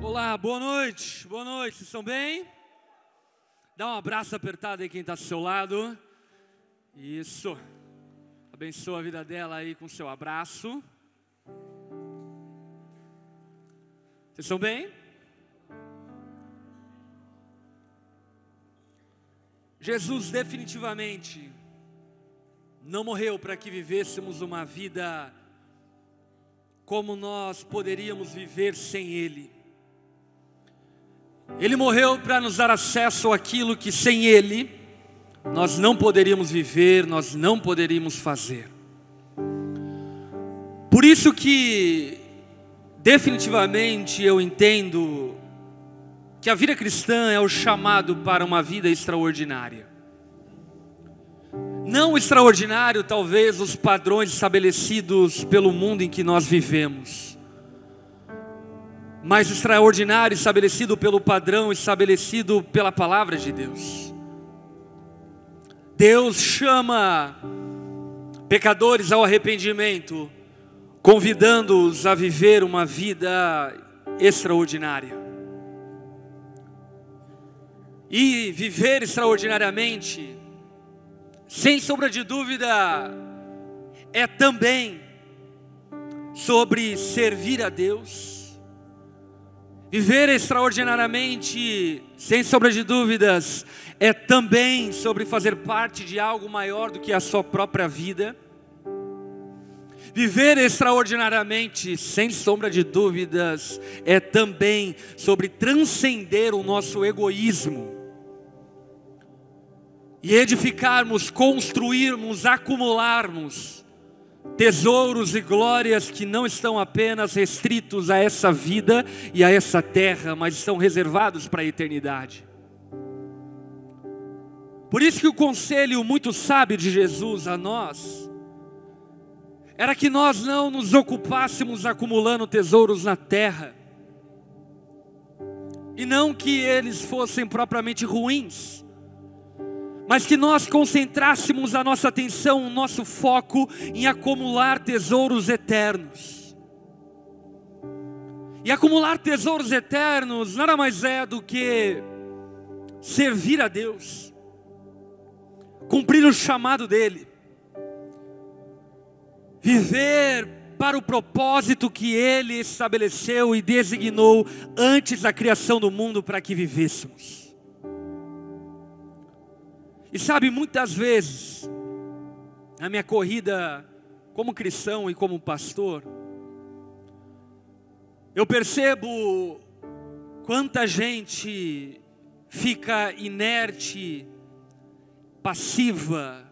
Olá, boa noite, vocês estão bem? Dá um abraço apertado aí quem está do seu lado. Isso, abençoa a vida dela aí com seu abraço. Vocês estão bem? Jesus definitivamente não morreu para que vivêssemos uma vida como nós poderíamos viver sem Ele. Ele morreu para nos dar acesso àquilo que sem Ele nós não poderíamos viver, nós não poderíamos fazer. Por isso que definitivamente eu entendo que a vida cristã é o chamado para uma vida extraordinária. Não extraordinário, talvez, os padrões estabelecidos pelo mundo em que nós vivemos, mas extraordinário estabelecido pelo padrão estabelecido pela palavra de Deus. Deus chama pecadores ao arrependimento, convidando-os a viver uma vida extraordinária. E viver extraordinariamente, sem sombra de dúvida, é também sobre servir a Deus. Viver extraordinariamente, sem sombra de dúvidas, é também sobre fazer parte de algo maior do que a sua própria vida. Viver extraordinariamente, sem sombra de dúvidas, é também sobre transcender o nosso egoísmo e edificarmos, construirmos, acumularmos tesouros e glórias que não estão apenas restritos a essa vida e a essa terra, mas estão reservados para a eternidade. Por isso que o conselho muito sábio de Jesus a nós era que nós não nos ocupássemos acumulando tesouros na terra, e não que eles fossem propriamente ruins, mas que nós concentrássemos a nossa atenção, o nosso foco em acumular tesouros eternos. E acumular tesouros eternos nada mais é do que servir a Deus, cumprir o chamado dEle, viver para o propósito que Ele estabeleceu e designou antes da criação do mundo para que vivêssemos. E sabe, muitas vezes, na minha corrida como cristão e como pastor, eu percebo quanta gente fica inerte, passiva,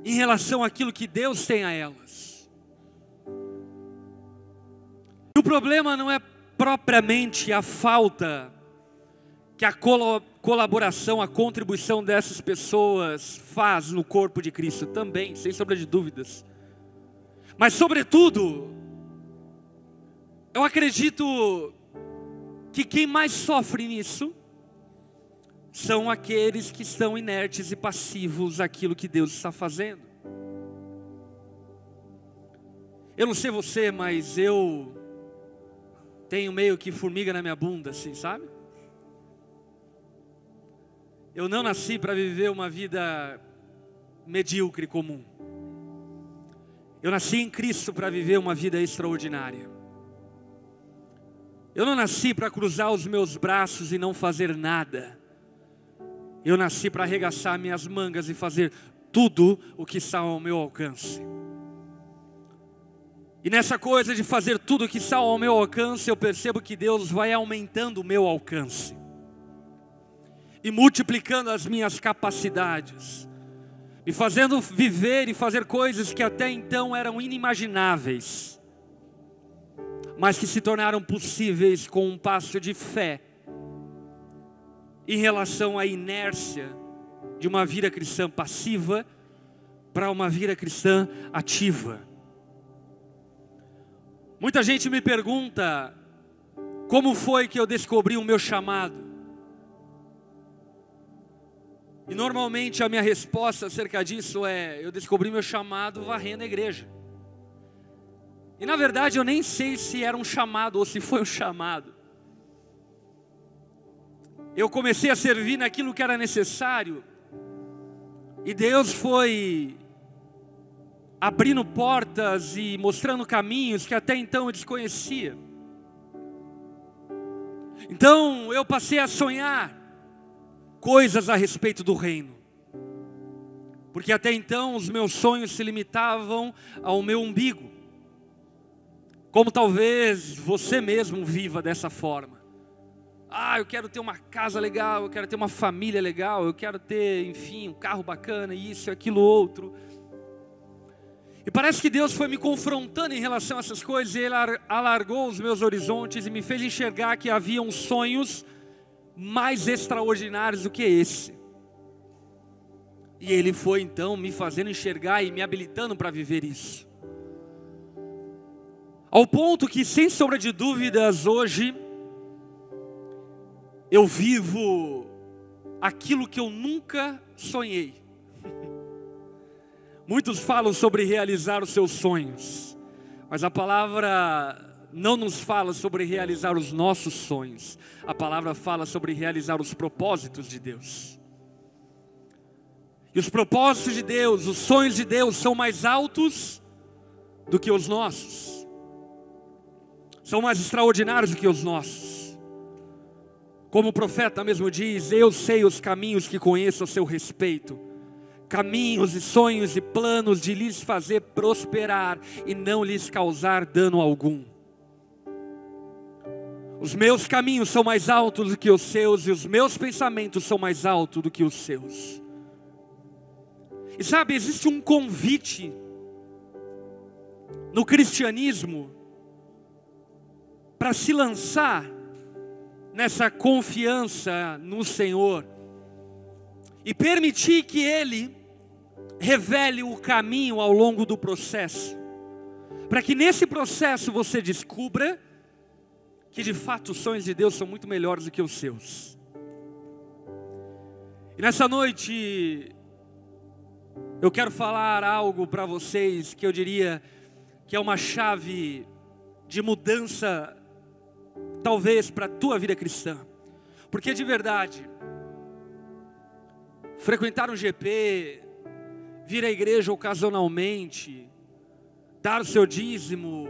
em relação àquilo que Deus tem a elas. E o problema não é propriamente a falta que a colaboração, a contribuição dessas pessoas faz no corpo de Cristo, também, sem sombra de dúvidas. Mas sobretudo, eu acredito que quem mais sofre nisso são aqueles que estão inertes e passivos àquilo que Deus está fazendo. Eu não sei você, mas eu tenho meio que formiga na minha bunda, assim, sabe? Eu não nasci para viver uma vida medíocre, comum. Eu nasci em Cristo para viver uma vida extraordinária. Eu não nasci para cruzar os meus braços e não fazer nada. Eu nasci para arregaçar minhas mangas e fazer tudo o que está ao meu alcance. E nessa coisa de fazer tudo o que está ao meu alcance, eu percebo que Deus vai aumentando o meu alcance e multiplicando as minhas capacidades, e fazendo viver e fazer coisas que até então eram inimagináveis, mas que se tornaram possíveis com um passo de fé, em relação à inércia de uma vida cristã passiva, para uma vida cristã ativa. Muita gente me pergunta, como foi que eu descobri o meu chamado? E normalmente a minha resposta acerca disso é: eu descobri meu chamado varrendo a igreja. E na verdade eu nem sei se era um chamado ou se foi um chamado. Eu comecei a servir naquilo que era necessário, e Deus foi abrindo portas e mostrando caminhos que até então eu desconhecia. Então eu passei a sonhar coisas a respeito do reino, porque até então os meus sonhos se limitavam ao meu umbigo, como talvez você mesmo viva dessa forma. Eu quero ter uma casa legal, eu quero ter uma família legal, eu quero ter, enfim, um carro bacana, isso, aquilo, outro. E parece que Deus foi me confrontando em relação a essas coisas, e Ele alargou os meus horizontes e me fez enxergar que haviam sonhos mais extraordinários do que esse. E Ele foi então me fazendo enxergar e me habilitando para viver isso. Ao ponto que, sem sombra de dúvidas, hoje eu vivo aquilo que eu nunca sonhei. Muitos falam sobre realizar os seus sonhos, mas a palavra não nos fala sobre realizar os nossos sonhos. A palavra fala sobre realizar os propósitos de Deus. E os propósitos de Deus, os sonhos de Deus são mais altos do que os nossos. São mais extraordinários do que os nossos. Como o profeta mesmo diz: eu sei os caminhos que conheço a seu respeito, caminhos e sonhos e planos de lhes fazer prosperar e não lhes causar dano algum. Os meus caminhos são mais altos do que os seus, e os meus pensamentos são mais altos do que os seus. E sabe, existe um convite no cristianismo para se lançar nessa confiança no Senhor e permitir que Ele revele o caminho ao longo do processo, para que nesse processo você descubra que de fato os sonhos de Deus são muito melhores do que os seus. E nessa noite eu quero falar algo para vocês que eu diria que é uma chave de mudança, talvez para a tua vida cristã. Porque de verdade, frequentar um GP, vir à igreja ocasionalmente, dar o seu dízimo,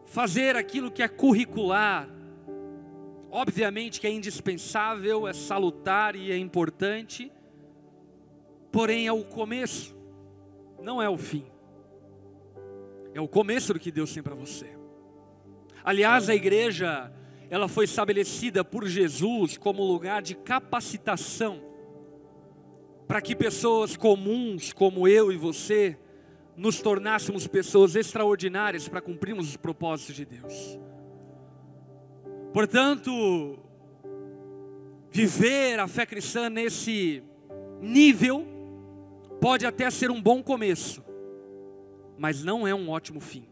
fazer aquilo que é curricular, obviamente que é indispensável, é salutar e é importante, porém é o começo, não é o fim. É o começo do que Deus tem para você. Aliás, a igreja, ela foi estabelecida por Jesus como lugar de capacitação, para que pessoas comuns como eu e você, nos tornássemos pessoas extraordinárias para cumprirmos os propósitos de Deus. Portanto, viver a fé cristã nesse nível pode até ser um bom começo, mas não é um ótimo fim.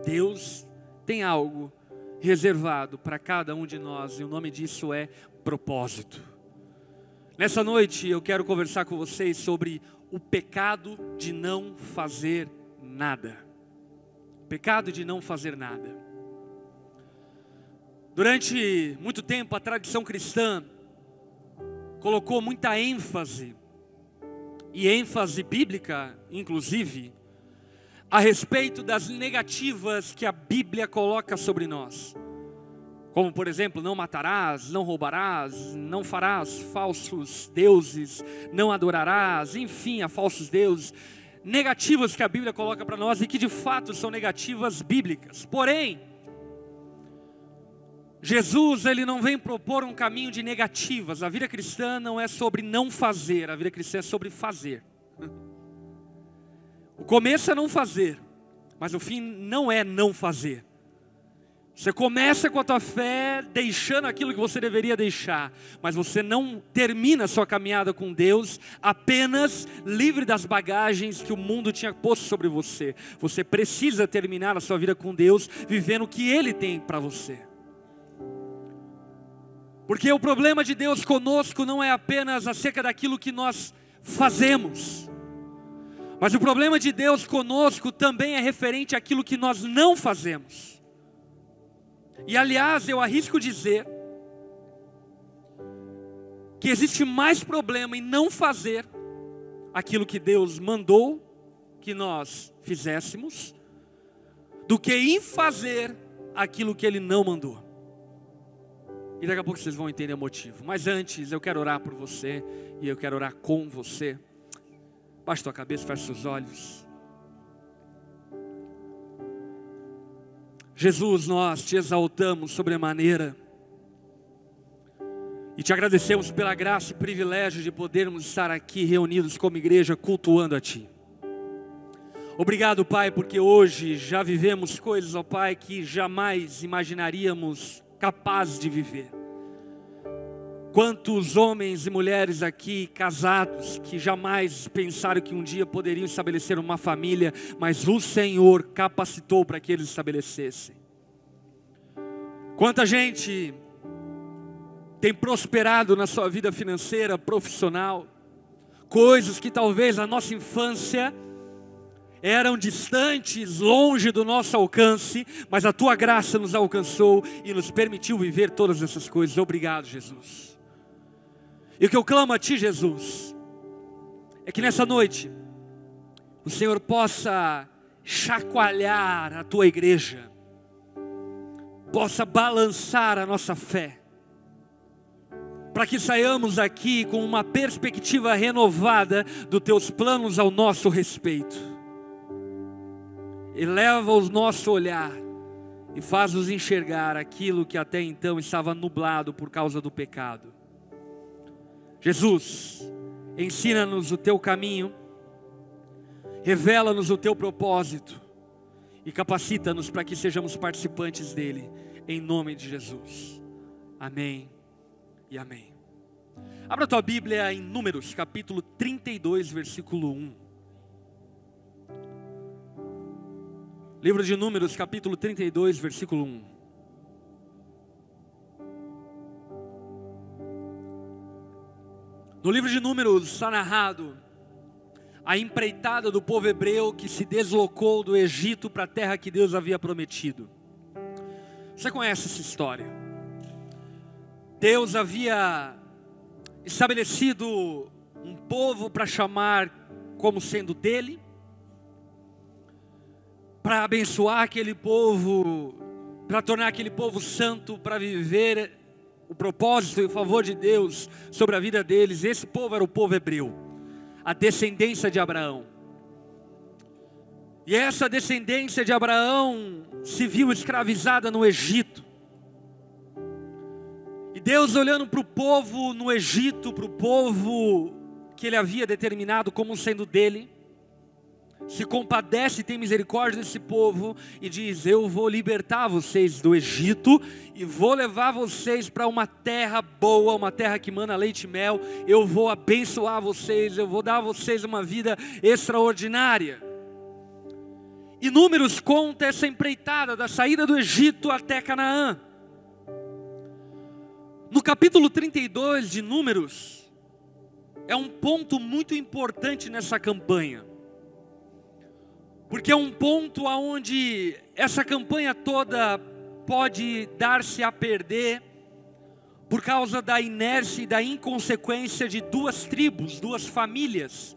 Deus tem algo reservado para cada um de nós, e o nome disso é propósito. Nessa noite eu quero conversar com vocês sobre o pecado de não fazer nada. O pecado de não fazer nada. Durante muito tempo a tradição cristã colocou muita ênfase, e ênfase bíblica inclusive, a respeito das negativas que a Bíblia coloca sobre nós. Como por exemplo, não matarás, não roubarás, não farás falsos deuses, não adorarás, enfim, a falsos deuses. Negativas que a Bíblia coloca para nós e que de fato são negativas bíblicas. Porém, Jesus, ele não vem propor um caminho de negativas. A vida cristã não é sobre não fazer, a vida cristã é sobre fazer. O começo é não fazer, mas o fim não é não fazer. Você começa com a tua fé deixando aquilo que você deveria deixar, mas você não termina a sua caminhada com Deus apenas livre das bagagens que o mundo tinha posto sobre você. Você precisa terminar a sua vida com Deus vivendo o que Ele tem para você. Porque o problema de Deus conosco não é apenas acerca daquilo que nós fazemos, mas o problema de Deus conosco também é referente àquilo que nós não fazemos. E aliás, eu arrisco dizer que existe mais problema em não fazer aquilo que Deus mandou que nós fizéssemos, do que em fazer aquilo que Ele não mandou. E daqui a pouco vocês vão entender o motivo. Mas antes, eu quero orar por você, e eu quero orar com você. Baixe tua cabeça, feche seus olhos. Jesus, nós te exaltamos sobremaneira, e te agradecemos pela graça e privilégio de podermos estar aqui reunidos como igreja, cultuando a Ti. Obrigado, Pai, porque hoje já vivemos coisas, ó Pai, que jamais imaginaríamos capazes de viver. Quantos homens e mulheres aqui casados que jamais pensaram que um dia poderiam estabelecer uma família, mas o Senhor capacitou para que eles estabelecessem. Quanta gente tem prosperado na sua vida financeira, profissional, coisas que talvez na nossa infância eram distantes, longe do nosso alcance, mas a Tua graça nos alcançou e nos permitiu viver todas essas coisas. Obrigado, Jesus. E o que eu clamo a Ti, Jesus, é que nessa noite o Senhor possa chacoalhar a Tua igreja, possa balançar a nossa fé, para que saiamos aqui com uma perspectiva renovada dos Teus planos ao nosso respeito. Eleva o nosso olhar e faz-nos enxergar aquilo que até então estava nublado por causa do pecado. Jesus, ensina-nos o Teu caminho, revela-nos o Teu propósito e capacita-nos para que sejamos participantes dele, em nome de Jesus. Amém e amém. Abra a tua Bíblia em Números, capítulo 32, versículo 1. Livro de Números, capítulo 32, versículo 1. No livro de Números está narrado a empreitada do povo hebreu que se deslocou do Egito para a terra que Deus havia prometido. Você conhece essa história? Deus havia estabelecido um povo para chamar como sendo dele, para abençoar aquele povo, para tornar aquele povo santo, para viver o propósito e o favor de Deus sobre a vida deles. Esse povo era o povo hebreu, a descendência de Abraão. E essa descendência de Abraão se viu escravizada no Egito. E Deus, olhando para o povo no Egito, para o povo que Ele havia determinado como sendo dele, se compadece e tem misericórdia desse povo e diz: eu vou libertar vocês do Egito e vou levar vocês para uma terra boa, uma terra que mana leite e mel. Eu vou abençoar vocês, eu vou dar a vocês uma vida extraordinária. E Números conta essa empreitada da saída do Egito até Canaã. No capítulo 32 de Números, é um ponto muito importante nessa campanha, porque é um ponto onde essa campanha toda pode dar-se a perder por causa da inércia e da inconsequência de duas tribos, duas famílias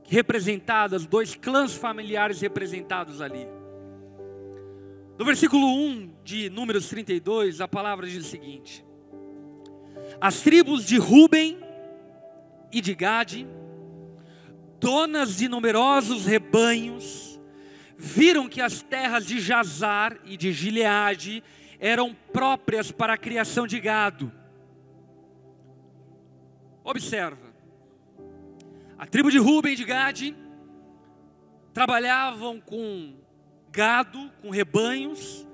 representadas, dois clãs familiares representados ali. No versículo 1 de Números 32, a palavra diz o seguinte: as tribos de Ruben e de Gade, donas de numerosos rebanhos, viram que as terras de Jazar e de Gileade eram próprias para a criação de gado. Observa, a tribo de Ruben e de Gade trabalhavam com gado, com rebanhos,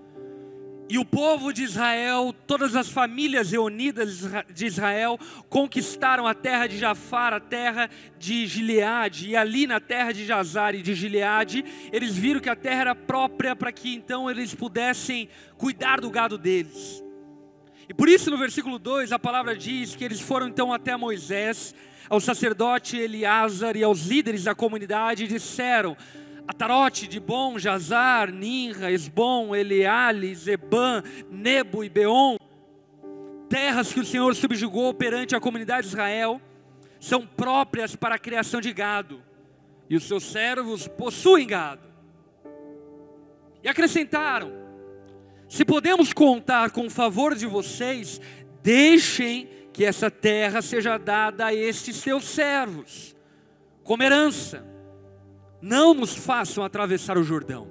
e o povo de Israel, todas as famílias reunidas de Israel, conquistaram a terra de Jafar, a terra de Gileade. E ali na terra de Jazar e de Gileade, eles viram que a terra era própria para que então eles pudessem cuidar do gado deles. E por isso no versículo 2 a palavra diz que eles foram então até Moisés, ao sacerdote Eleazar e aos líderes da comunidade e disseram: Atarote, Dibon, Jazar, Ninra, Esbom, Eleale, Zebã, Nebo e Beon, terras que o Senhor subjugou perante a comunidade de Israel, são próprias para a criação de gado, e os seus servos possuem gado. E acrescentaram: se podemos contar com o favor de vocês, deixem que essa terra seja dada a estes seus servos, como herança. Não nos façam atravessar o Jordão.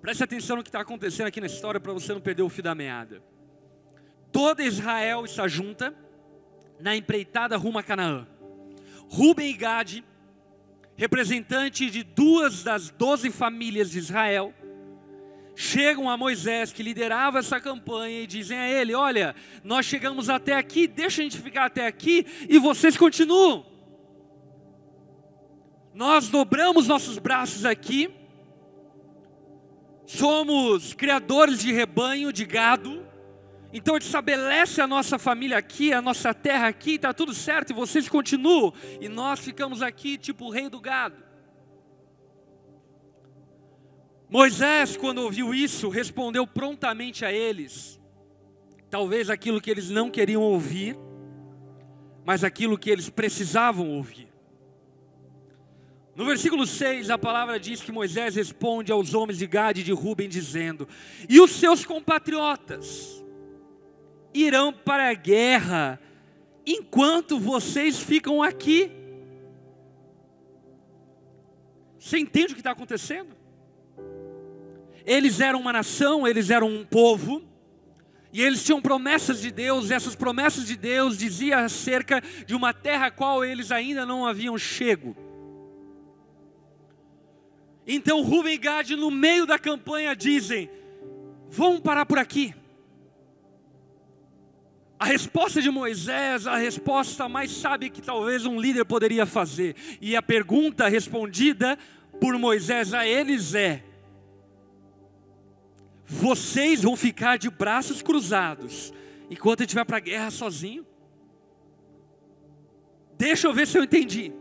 Preste atenção no que está acontecendo aqui na história para você não perder o fio da meada. Toda Israel está junta na empreitada rumo a Canaã. Ruben e Gade, representante de 2 das 12 famílias de Israel, chegam a Moisés, que liderava essa campanha, e dizem a ele: olha, nós chegamos até aqui, deixa a gente ficar até aqui e vocês continuam. Nós dobramos nossos braços aqui, somos criadores de rebanho, de gado, então a gente estabelece a nossa família aqui, a nossa terra aqui, está tudo certo, e vocês continuam, e nós ficamos aqui tipo o rei do gado. Moisés, quando ouviu isso, respondeu prontamente a eles, talvez aquilo que eles não queriam ouvir, mas aquilo que eles precisavam ouvir. No versículo 6, a palavra diz que Moisés responde aos homens de Gade e de Ruben, dizendo: e os seus compatriotas irão para a guerra, enquanto vocês ficam aqui. Você entende o que está acontecendo? Eles eram uma nação, eles eram um povo, e eles tinham promessas de Deus, e essas promessas de Deus diziam acerca de uma terra a qual eles ainda não haviam chego. Então Ruben e Gade, no meio da campanha, dizem: vamos parar por aqui. A resposta de Moisés, a resposta mais sábia que talvez um líder poderia fazer. E a pergunta respondida por Moisés a eles é: vocês vão ficar de braços cruzados enquanto a gente vai para a guerra sozinho? Deixa eu ver se eu entendi.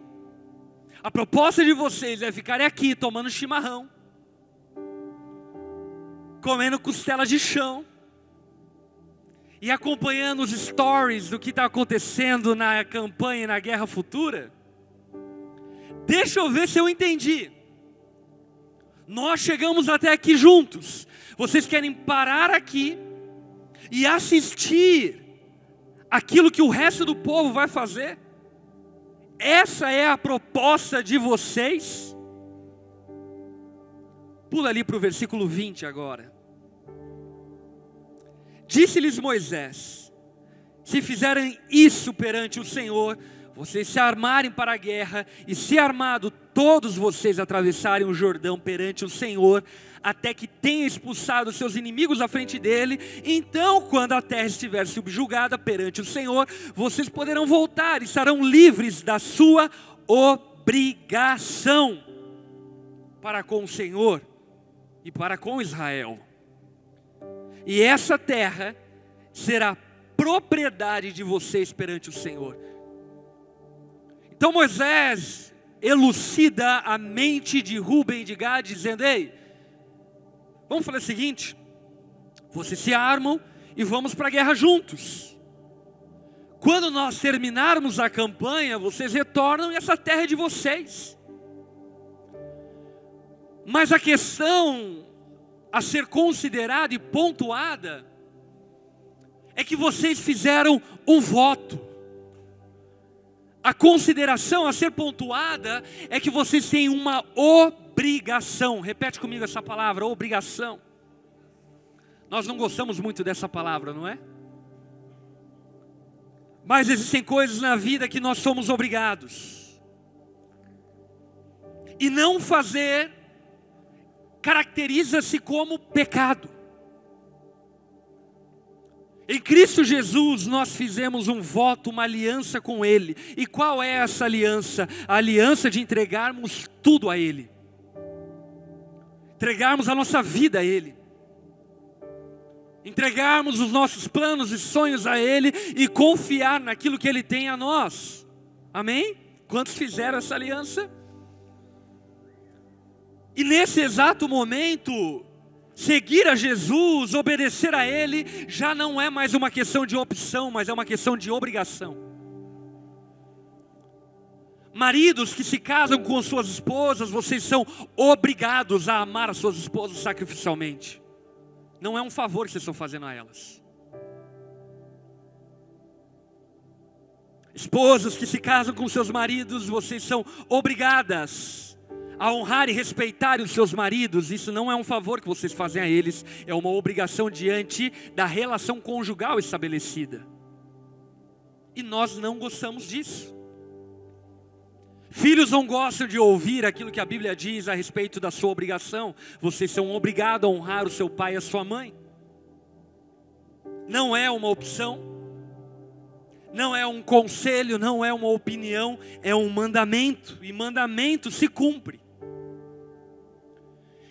A proposta de vocês é ficarem aqui tomando chimarrão, comendo costela de chão e acompanhando os stories do que está acontecendo na campanha e na guerra futura? Deixa eu ver se eu entendi. Nós chegamos até aqui juntos. Vocês querem parar aqui e assistir aquilo que o resto do povo vai fazer? Essa é a proposta de vocês? Pula ali para o versículo 20 agora. Disse-lhes Moisés: se fizerem isso perante o Senhor, vocês se armarem para a guerra, e se armado todos vocês atravessarem o Jordão perante o Senhor, até que tenha expulsado seus inimigos à frente dele, então quando a terra estiver subjugada perante o Senhor, vocês poderão voltar e estarão livres da sua obrigação para com o Senhor e para com Israel. E essa terra será propriedade de vocês perante o Senhor. Então Moisés elucida a mente de Ruben e de Gade, dizendo: ei, vamos fazer o seguinte, vocês se armam e vamos para a guerra juntos. Quando nós terminarmos a campanha, vocês retornam e essa terra é de vocês. Mas a questão a ser considerada e pontuada é que vocês fizeram um voto. A consideração a ser pontuada é que vocês têm uma obrigação. Repete comigo essa palavra, obrigação. Nós não gostamos muito dessa palavra, não é? Mas existem coisas na vida que nós somos obrigados. E não fazer caracteriza-se como pecado. Em Cristo Jesus nós fizemos um voto, uma aliança com Ele. E qual é essa aliança? A aliança de entregarmos tudo a Ele. Entregarmos a nossa vida a Ele. entregarmos os nossos planos e sonhos a Ele e confiar naquilo que Ele tem a nós. Amém? Quantos fizeram essa aliança? E nesse exato momento, seguir a Jesus, obedecer a Ele, já não é mais uma questão de opção, mas é uma questão de obrigação. Maridos que se casam com suas esposas, vocês são obrigados a amar as suas esposas sacrificialmente. Não é um favor que vocês estão fazendo a elas. Esposas que se casam com seus maridos, vocês são obrigadas a honrar e respeitar os seus maridos. Isso não é um favor que vocês fazem a eles, é uma obrigação diante da relação conjugal estabelecida. E nós não gostamos disso. Filhos não gostam de ouvir aquilo que a Bíblia diz a respeito da sua obrigação. Vocês são obrigados a honrar o seu pai e a sua mãe. Não é uma opção, não é um conselho, não é uma opinião, é um mandamento. E mandamento se cumpre.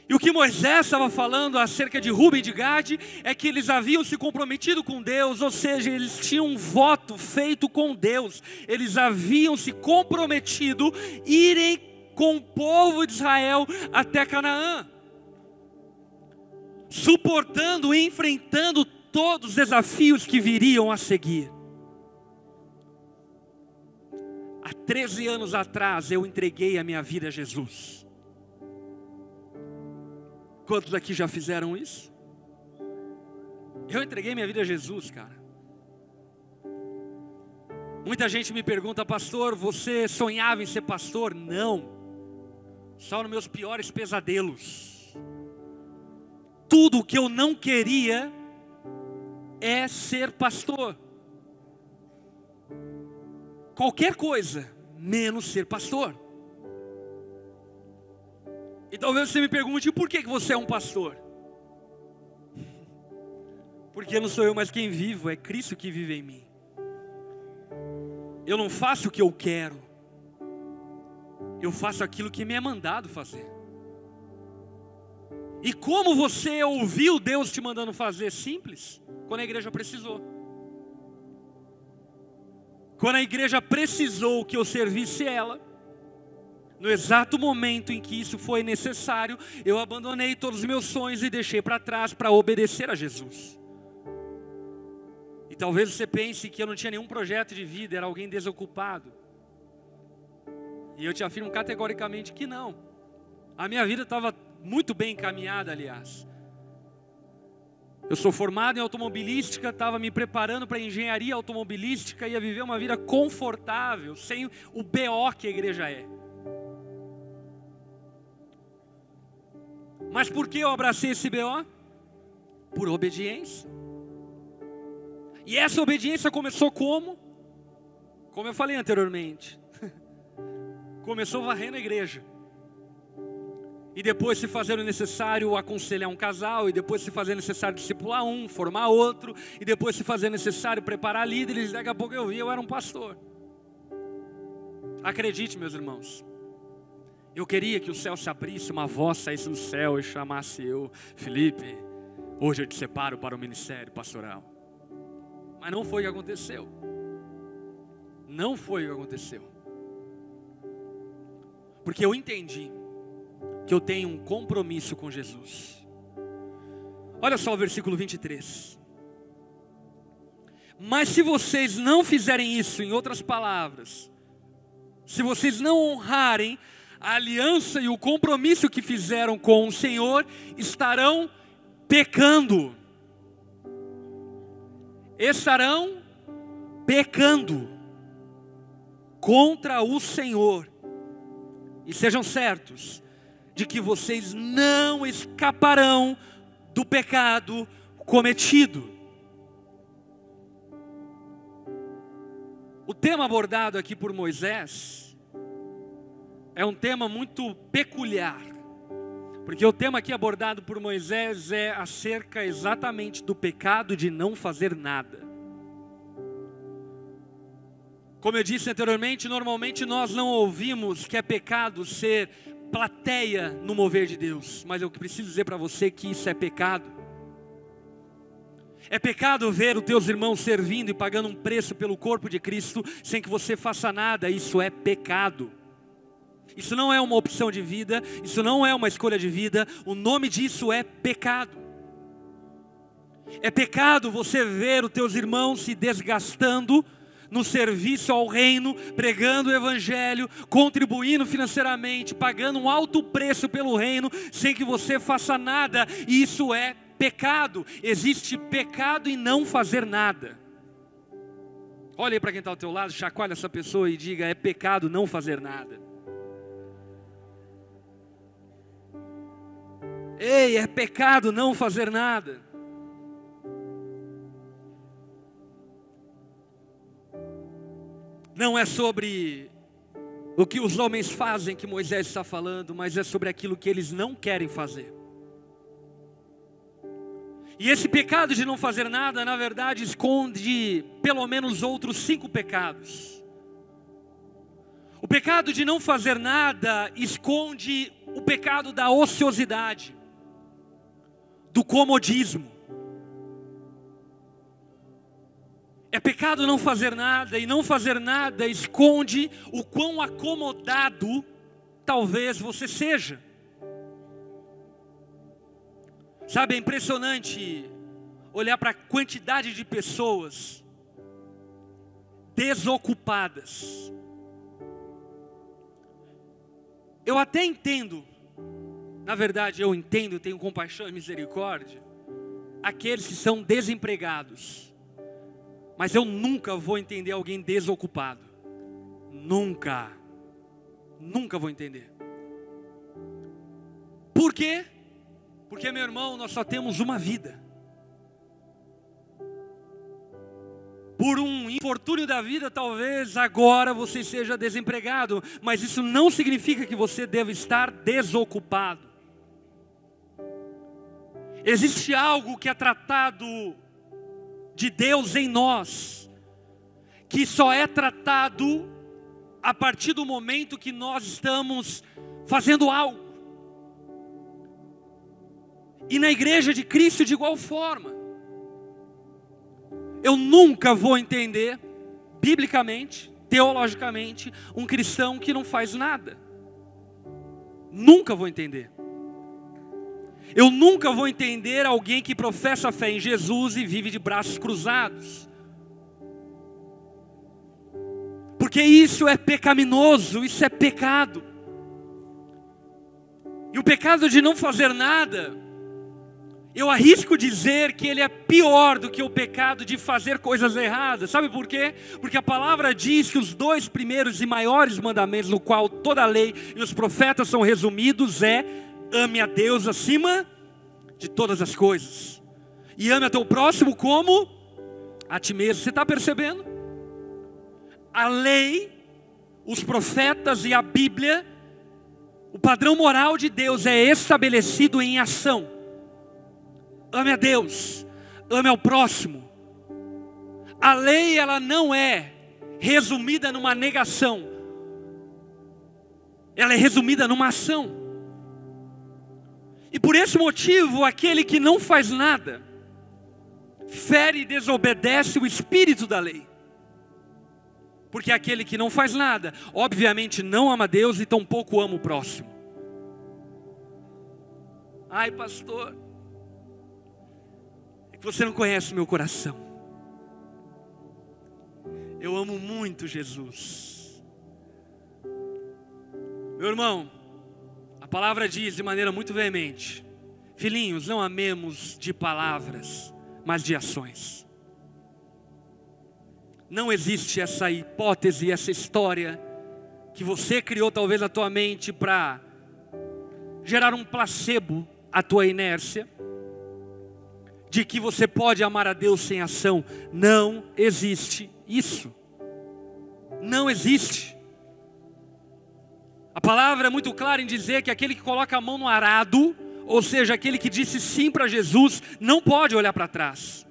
E o que Moisés estava falando acerca de Ruben e de Gade é que eles haviam se comprometido com Deus, ou seja, eles tinham um voto feito com Deus. Eles haviam se comprometido irem com o povo de Israel até Canaã, suportando e enfrentando todos os desafios que viriam a seguir. Há 13 anos atrás eu entreguei a minha vida a Jesus. Quantos aqui já fizeram isso? Eu entreguei minha vida a Jesus, cara. Muita gente me pergunta, pastor, você sonhava em ser pastor? Não. Só nos meus piores pesadelos. Tudo o que eu não queria é ser pastor. Qualquer coisa, menos ser pastor. E talvez você me pergunte, por que você é um pastor? Porque não sou eu mais quem vivo, é Cristo que vive em mim. Eu não faço o que eu quero, eu faço aquilo que me é mandado fazer. E como você ouviu Deus te mandando fazer? Simples, quando a igreja precisou. Quando a igreja precisou que eu servisse ela, no exato momento em que isso foi necessário, eu abandonei todos os meus sonhos e deixei para trás para obedecer a Jesus. E talvez você pense que eu não tinha nenhum projeto de vida, era alguém desocupado. E eu te afirmo categoricamente que não. A minha vida estava muito bem encaminhada, aliás. Eu sou formado em automobilística, estava me preparando para engenharia automobilística, ia viver uma vida confortável, sem o BO que a igreja é. Mas por que eu abracei esse BO? Por obediência. E essa obediência começou como? Como eu falei anteriormente. Começou varrendo a igreja. E depois se fazer o necessário aconselhar um casal. E depois se fazer necessário discipular um, formar outro. E depois se fazer necessário preparar líderes. Daqui a pouco eu era um pastor. Acredite, meus irmãos. Eu queria que o céu se abrisse, uma voz saísse do céu e chamasse eu, Felipe, hoje eu te separo para o ministério pastoral. Mas não foi o que aconteceu. Não foi o que aconteceu. Porque eu entendi que eu tenho um compromisso com Jesus. Olha só o versículo 23. Mas se vocês não fizerem isso, em outras palavras, se vocês não honrarem a aliança e o compromisso que fizeram com o Senhor, estarão pecando. Estarão pecando contra o Senhor. E sejam certos de que vocês não escaparão do pecado cometido. O tema abordado aqui por Moisés é um tema muito peculiar, porque o tema aqui abordado por Moisés é acerca exatamente do pecado de não fazer nada. Como eu disse anteriormente, normalmente nós não ouvimos que é pecado ser plateia no mover de Deus, mas eu preciso dizer para você que isso é pecado. É pecado ver os teus irmãos servindo e pagando um preço pelo corpo de Cristo sem que você faça nada. Isso é pecado. Isso não é uma opção de vida, isso não é uma escolha de vida. O nome disso é pecado. É pecado você ver os teus irmãos se desgastando no serviço ao reino, pregando o evangelho, contribuindo financeiramente, pagando um alto preço pelo reino, sem que você faça nada. Isso é pecado. Existe pecado em não fazer nada. Olha aí para quem está ao teu lado, chacoalha essa pessoa e diga: é pecado não fazer nada. Ei, é pecado não fazer nada. Não é sobre o que os homens fazem que Moisés está falando, mas é sobre aquilo que eles não querem fazer. E esse pecado de não fazer nada, na verdade, esconde pelo menos outros 5 pecados. O pecado de não fazer nada esconde o pecado da ociosidade, do comodismo. É pecado não fazer nada, e não fazer nada esconde o quão acomodado talvez você seja. Sabe, é impressionante olhar para a quantidade de pessoas desocupadas. Eu até entendo, na verdade eu entendo, tenho compaixão e misericórdia, aqueles que são desempregados. Mas eu nunca vou entender alguém desocupado. Nunca. Nunca vou entender. Por quê? Porque, meu irmão, nós só temos uma vida. Por um infortúnio da vida, talvez agora você seja desempregado, mas isso não significa que você deva estar desocupado. Existe algo que é tratado de Deus em nós, que só é tratado a partir do momento que nós estamos fazendo algo. E na igreja de Cristo de igual forma. Eu nunca vou entender, biblicamente, teologicamente, um cristão que não faz nada. Nunca vou entender. Eu nunca vou entender alguém que professa fé em Jesus e vive de braços cruzados. Porque isso é pecaminoso, isso é pecado. E o pecado de não fazer nada, eu arrisco dizer que ele é pior do que o pecado de fazer coisas erradas. Sabe por quê? Porque a palavra diz que os 2 primeiros e maiores mandamentos, no qual toda a lei e os profetas são resumidos, é: ame a Deus acima de todas as coisas, e ame a teu próximo como a ti mesmo. Você está percebendo? A lei, os profetas e a Bíblia, o padrão moral de Deus é estabelecido em ação. Ame a Deus, ame ao próximo. A lei, ela não é resumida numa negação, ela é resumida numa ação. E por esse motivo, aquele que não faz nada fere e desobedece o espírito da lei. Porque aquele que não faz nada, obviamente não ama Deus e tampouco ama o próximo. Ai, pastor, é que você não conhece meu coração. Eu amo muito Jesus. Meu irmão, a palavra diz de maneira muito veemente: filhinhos, não amemos de palavras, mas de ações. Não existe essa hipótese, essa história que você criou talvez na tua mente para gerar um placebo à tua inércia, de que você pode amar a Deus sem ação. Não existe isso. Não existe. A palavra é muito clara em dizer que aquele que coloca a mão no arado, ou seja, aquele que disse sim para Jesus, não pode olhar para trás.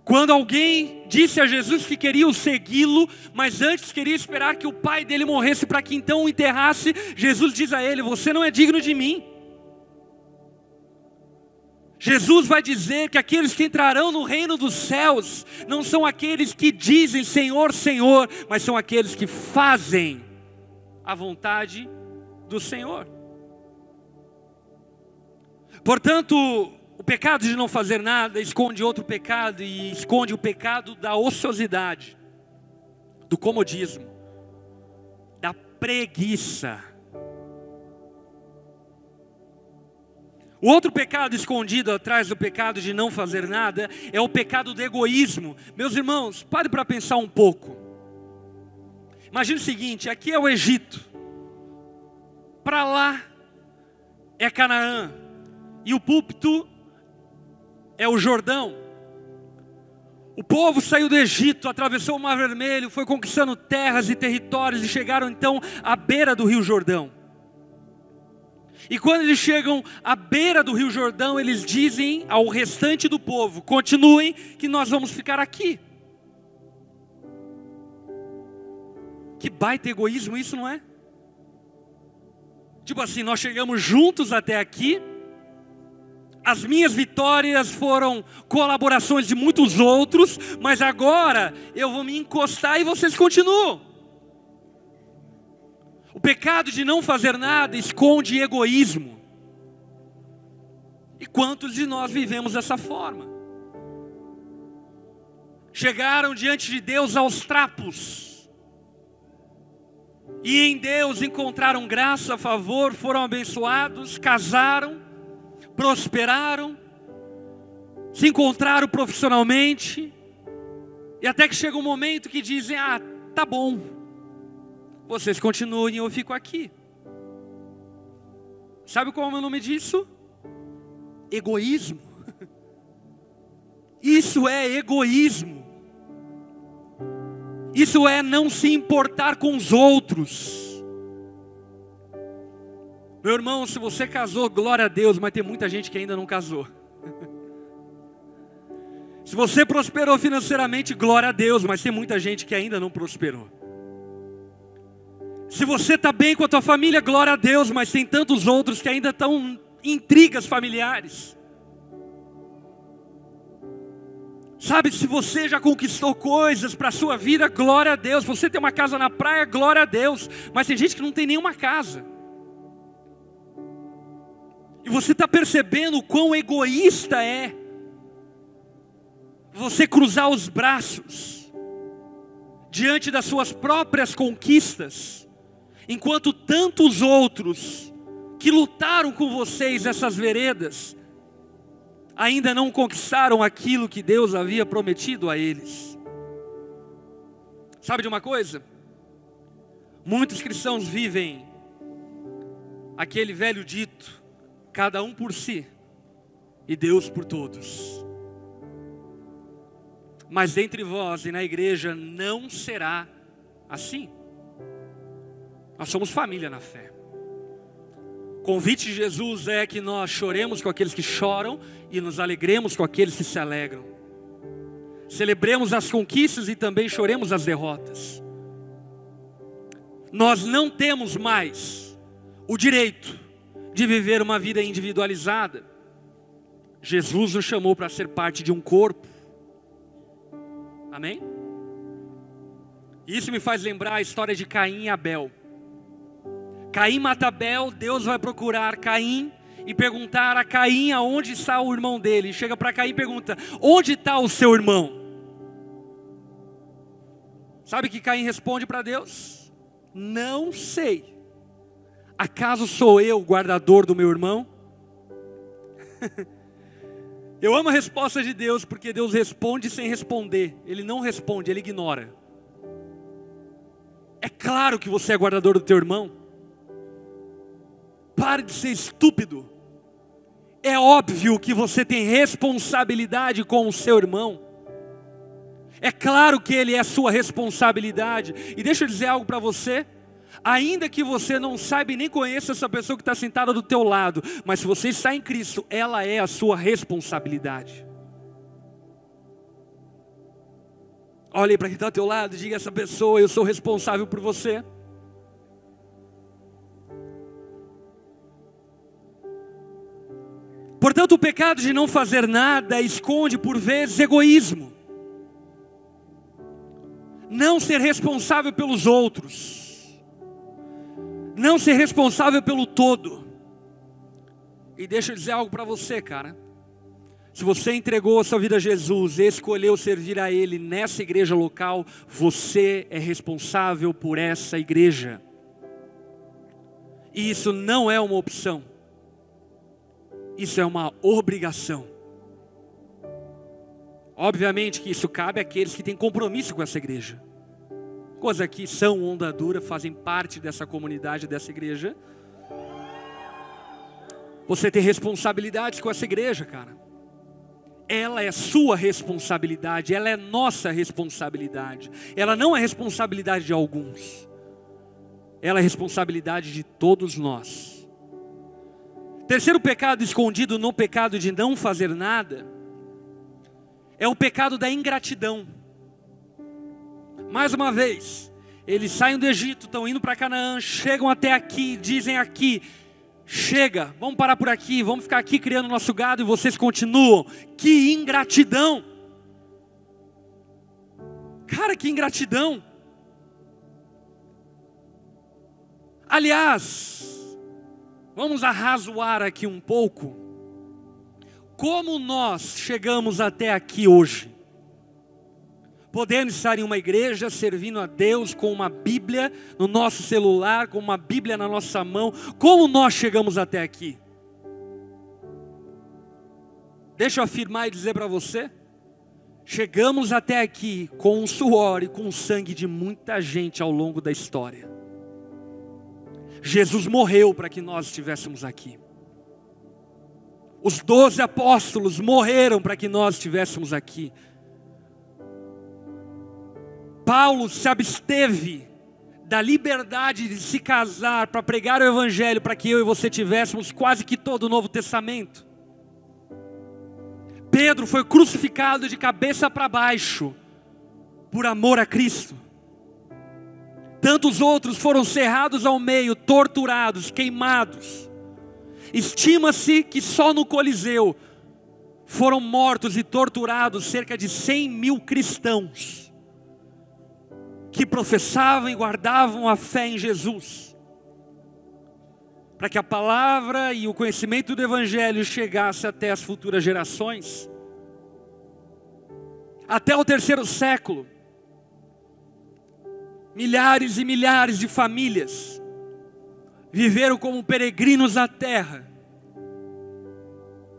Quando alguém disse a Jesus que queria o segui-lo, mas antes queria esperar que o pai dele morresse para que então o enterrasse, Jesus diz a ele: você não é digno de mim. Jesus vai dizer que aqueles que entrarão no reino dos céus não são aqueles que dizem Senhor, Senhor, mas são aqueles que fazem a vontade do Senhor. Portanto, o pecado de não fazer nada esconde outro pecado, e esconde o pecado da ociosidade, do comodismo, da preguiça. O outro pecado escondido atrás do pecado de não fazer nada é o pecado do egoísmo. Meus irmãos, pare para pensar um pouco. Imagine o seguinte, aqui é o Egito, para lá é Canaã, e o púlpito é o Jordão. O povo saiu do Egito, atravessou o Mar Vermelho, foi conquistando terras e territórios e chegaram então à beira do Rio Jordão. E quando eles chegam à beira do Rio Jordão, eles dizem ao restante do povo: continuem que nós vamos ficar aqui. Que baita egoísmo isso, não é? Tipo assim, nós chegamos juntos até aqui, as minhas vitórias foram colaborações de muitos outros, mas agora eu vou me encostar e vocês continuam. O pecado de não fazer nada esconde egoísmo. E quantos de nós vivemos dessa forma? Chegaram diante de Deus aos trapos, e em Deus encontraram graça, favor, foram abençoados, casaram, prosperaram, se encontraram profissionalmente, e até que chega um momento que dizem: ah, tá bom, vocês continuem, eu fico aqui. Sabe qual é o nome disso? Egoísmo. Isso é egoísmo. Isso é não se importar com os outros. Meu irmão, se você casou, glória a Deus, mas tem muita gente que ainda não casou. Se você prosperou financeiramente, glória a Deus, mas tem muita gente que ainda não prosperou. Se você está bem com a tua família, glória a Deus, mas tem tantos outros que ainda estão em intrigas familiares. Sabe, se você já conquistou coisas para a sua vida, glória a Deus. Você tem uma casa na praia, glória a Deus, mas tem gente que não tem nenhuma casa. E você está percebendo o quão egoísta é você cruzar os braços diante das suas próprias conquistas, enquanto tantos outros que lutaram com vocês essas veredas ainda não conquistaram aquilo que Deus havia prometido a eles. Sabe de uma coisa? Muitos cristãos vivem aquele velho dito: cada um por si e Deus por todos. Mas entre vós e na igreja não será assim. Nós somos família na fé. O convite de Jesus é que nós choremos com aqueles que choram e nos alegremos com aqueles que se alegram. Celebremos as conquistas e também choremos as derrotas. Nós não temos mais o direito de viver uma vida individualizada. Jesus nos chamou para ser parte de um corpo. Amém? Isso me faz lembrar a história de Caim e Abel. Caim mata Abel, Deus vai procurar Caim e perguntar a Caim aonde está o irmão dele. Chega para Caim e pergunta: onde está o seu irmão? Sabe que Caim responde para Deus? Não sei. Acaso sou eu o guardador do meu irmão? Eu amo a resposta de Deus, porque Deus responde sem responder. Ele não responde, Ele ignora. É claro que você é guardador do teu irmão. Pare de ser estúpido. É óbvio que você tem responsabilidade com o seu irmão. É claro que ele é sua responsabilidade. E deixa eu dizer algo para você. Ainda que você não saiba e nem conheça essa pessoa que está sentada do teu lado, mas se você está em Cristo, ela é a sua responsabilidade. Olhe para quem está ao teu lado e diga a essa pessoa: eu sou responsável por você. Portanto, Portanto, o pecado de não fazer nada esconde por vezes egoísmo. Não ser responsável pelos outros. Não ser responsável pelo todo. E deixa eu dizer algo para você, cara. Se você entregou a sua vida a Jesus e escolheu servir a Ele nessa igreja local, você é responsável por essa igreja. E isso não é uma opção. Isso é uma obrigação. Obviamente que isso cabe àqueles que têm compromisso com essa igreja. Coisa que são onda dura, fazem parte dessa comunidade, dessa igreja. Você tem responsabilidades com essa igreja, cara. Ela é sua responsabilidade, ela é nossa responsabilidade. Ela não é responsabilidade de alguns. Ela é responsabilidade de todos nós. Terceiro pecado escondido no pecado de não fazer nada é o pecado da ingratidão. Mais uma vez, eles saem do Egito, estão indo para Canaã, chegam até aqui, dizem aqui: chega, vamos parar por aqui, vamos ficar aqui criando nosso gado e vocês continuam. Que ingratidão! Cara, que ingratidão! Aliás, vamos arrazoar aqui um pouco. Como nós chegamos até aqui hoje? Podemos estar em uma igreja servindo a Deus com uma Bíblia no nosso celular, com uma Bíblia na nossa mão. Como nós chegamos até aqui? Deixa eu afirmar e dizer para você. Chegamos até aqui com o suor e com o sangue de muita gente ao longo da história. Jesus morreu para que nós estivéssemos aqui. Os 12 apóstolos morreram para que nós estivéssemos aqui. Paulo se absteve da liberdade de se casar para pregar o evangelho, para que eu e você tivéssemos quase que todo o Novo Testamento. Pedro foi crucificado de cabeça para baixo, por amor a Cristo. Tantos outros foram cerrados ao meio, torturados, queimados. Estima-se que só no Coliseu foram mortos e torturados cerca de 100 mil cristãos que professavam e guardavam a fé em Jesus, para que a palavra e o conhecimento do evangelho chegasse até as futuras gerações. Até o 3º século, milhares e milhares de famílias viveram como peregrinos na terra,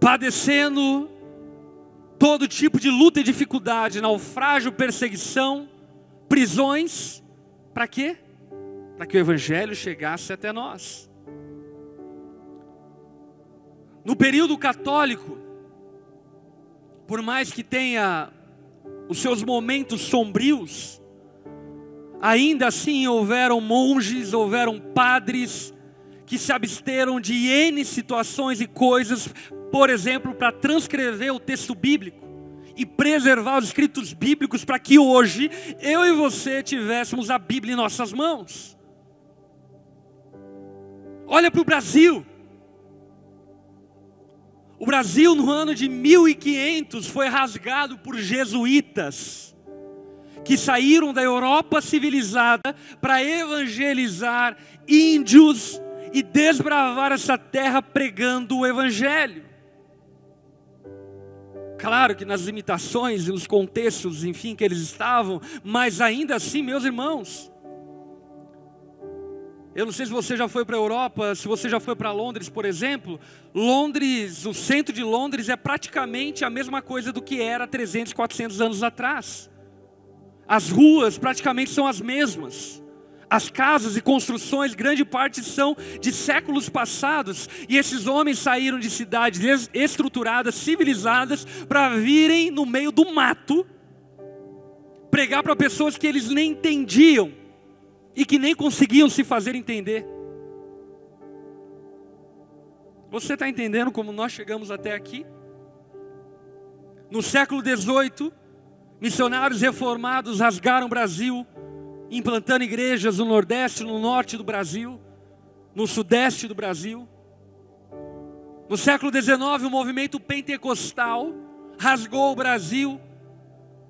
padecendo todo tipo de luta e dificuldade, naufrágio, perseguição, prisões. Para quê? Para que o evangelho chegasse até nós. No período católico, por mais que tenha os seus momentos sombrios, ainda assim houveram monges, houveram padres que se absteram de N situações e coisas, por exemplo, para transcrever o texto bíblico e preservar os escritos bíblicos, para que hoje eu e você tivéssemos a Bíblia em nossas mãos. Olha para o Brasil. O Brasil no ano de 1500 foi rasgado por jesuítas que saíram da Europa civilizada para evangelizar índios e desbravar essa terra pregando o evangelho. Claro que nas limitações e nos contextos, enfim, que eles estavam, mas ainda assim, meus irmãos, eu não sei se você já foi para a Europa, se você já foi para Londres, por exemplo. Londres, o centro de Londres é praticamente a mesma coisa do que era 300, 400 anos atrás. As ruas praticamente são as mesmas. As casas e construções, grande parte são de séculos passados. E esses homens saíram de cidades estruturadas, civilizadas, para virem no meio do mato, pregar para pessoas que eles nem entendiam e que nem conseguiam se fazer entender. Você está entendendo como nós chegamos até aqui? No século XVIII, missionários reformados rasgaram o Brasil, implantando igrejas no Nordeste, no Norte do Brasil, no Sudeste do Brasil. No século XIX, o movimento pentecostal rasgou o Brasil.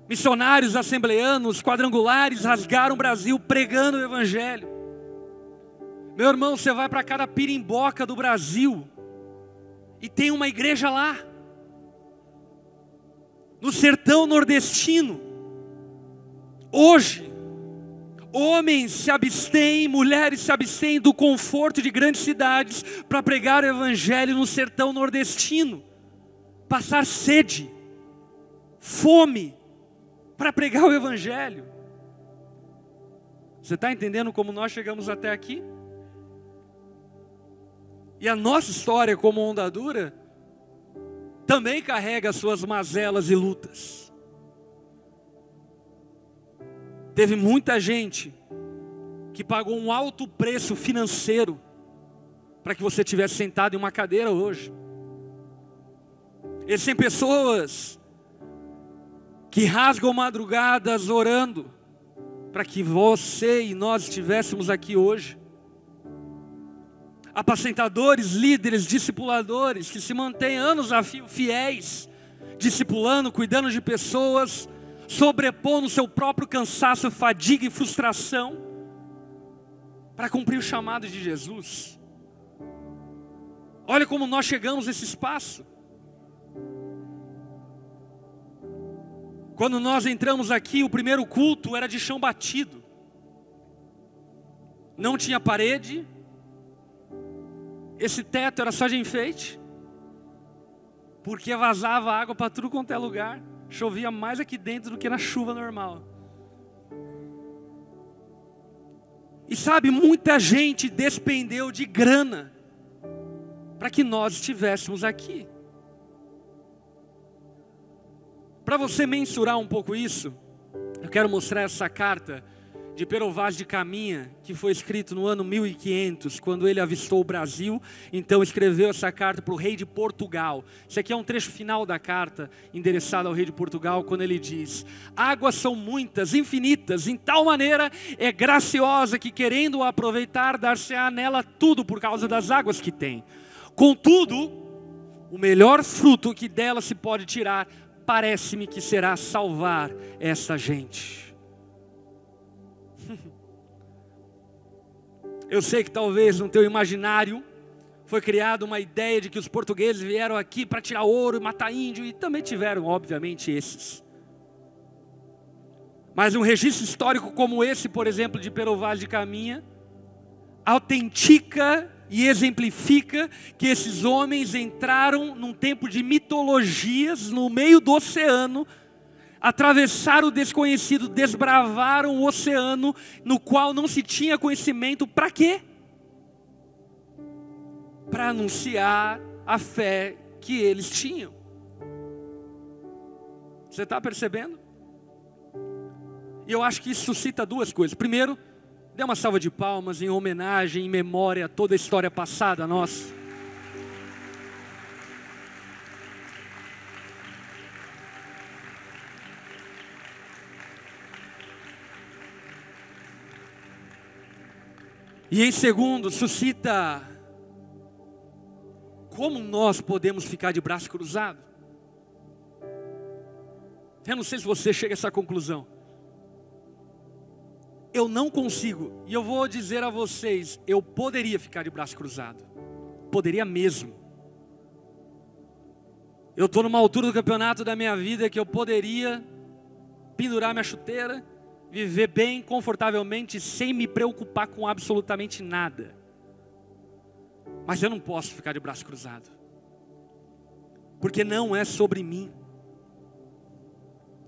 Missionários assembleanos, quadrangulares, rasgaram o Brasil pregando o Evangelho. Meu irmão, você vai para cada pirimboca do Brasil e tem uma igreja lá. No sertão nordestino, hoje, homens se abstêm, mulheres se abstêm do conforto de grandes cidades para pregar o Evangelho no sertão nordestino. Passar sede, fome, para pregar o Evangelho. Você está entendendo como nós chegamos até aqui? E a nossa história como Onda Dura também carrega suas mazelas e lutas. Teve muita gente que pagou um alto preço financeiro para que você tivesse sentado em uma cadeira hoje. Existem pessoas que rasgam madrugadas orando para que você e nós estivéssemos aqui hoje. Apacentadores, líderes, discipuladores que se mantêm anos a fio fiéis, discipulando, cuidando de pessoas, sobrepondo seu próprio cansaço, fadiga e frustração para cumprir o chamado de Jesus. Olha como nós chegamos nesse espaço. Quando nós entramos aqui, o primeiro culto era de chão batido. Não tinha parede. Esse teto era só de enfeite. Porque vazava água para tudo quanto é lugar. Chovia mais aqui dentro do que na chuva normal. E sabe, muita gente despendeu de grana para que nós estivéssemos aqui. Para você mensurar um pouco isso, eu quero mostrar essa carta de Pero Vaz de Caminha, que foi escrito no ano 1500, quando ele avistou o Brasil. Então escreveu essa carta para o rei de Portugal. Esse aqui é um trecho final da carta, endereçado ao rei de Portugal, quando ele diz: águas são muitas, infinitas, em tal maneira é graciosa que, querendo aproveitar, dar-se-á nela tudo por causa das águas que tem. Contudo, o melhor fruto que dela se pode tirar, parece-me que será salvar essa gente. Eu sei que talvez no teu imaginário foi criada uma ideia de que os portugueses vieram aqui para tirar ouro e matar índio, e também tiveram, obviamente, esses. Mas um registro histórico como esse, por exemplo, de Pero Vaz de Caminha, autentica e exemplifica que esses homens entraram num tempo de mitologias no meio do oceano, atravessaram o desconhecido, desbravaram o oceano no qual não se tinha conhecimento. Para quê? Para anunciar a fé que eles tinham. Você está percebendo? E eu acho que isso suscita duas coisas. Primeiro, dê uma salva de palmas em homenagem, em memória a toda a história passada nossa. E em segundo, suscita como nós podemos ficar de braço cruzado. Eu não sei se você chega a essa conclusão. Eu não consigo, e eu vou dizer a vocês, eu poderia ficar de braço cruzado. Poderia mesmo. Eu estou numa altura do campeonato da minha vida que eu poderia pendurar minha chuteira, viver bem, confortavelmente, sem me preocupar com absolutamente nada. Mas eu não posso ficar de braço cruzado. Porque não é sobre mim.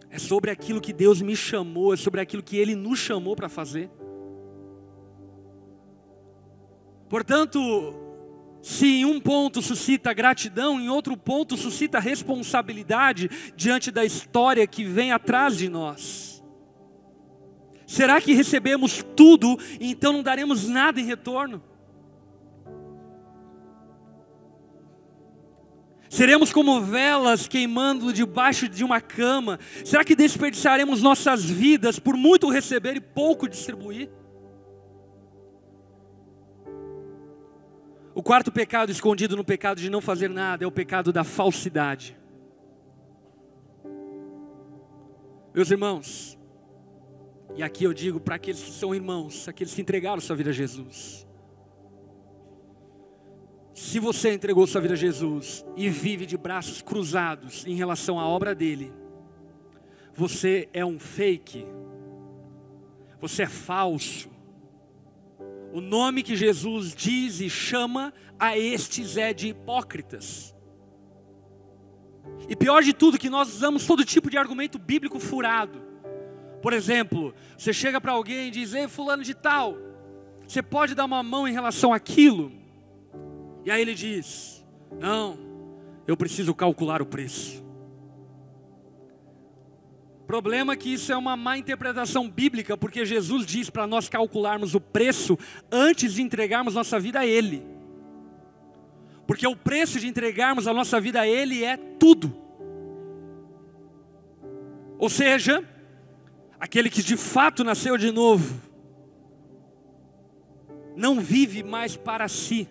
É sobre aquilo que Deus me chamou, é sobre aquilo que Ele nos chamou para fazer. Portanto, se em um ponto suscita gratidão, em outro ponto suscita responsabilidade diante da história que vem atrás de nós. Será que recebemos tudo e então não daremos nada em retorno? Seremos como velas queimando debaixo de uma cama? Será que desperdiçaremos nossas vidas por muito receber e pouco distribuir? O quarto pecado escondido no pecado de não fazer nada é o pecado da falsidade. Meus irmãos, e aqui eu digo para aqueles que são irmãos, aqueles que entregaram sua vida a Jesus. Se você entregou sua vida a Jesus e vive de braços cruzados em relação à obra dele, você é um fake, você é falso. O nome que Jesus diz e chama a estes é de hipócritas. E pior de tudo, que nós usamos todo tipo de argumento bíblico furado. Por exemplo, você chega para alguém e diz: ei, fulano de tal, você pode dar uma mão em relação àquilo? E aí ele diz: não, eu preciso calcular o preço. Problema é que isso é uma má interpretação bíblica, porque Jesus diz para nós calcularmos o preço antes de entregarmos nossa vida a Ele. Porque o preço de entregarmos a nossa vida a Ele é tudo. Ou seja, aquele que de fato nasceu de novo, não vive mais para si.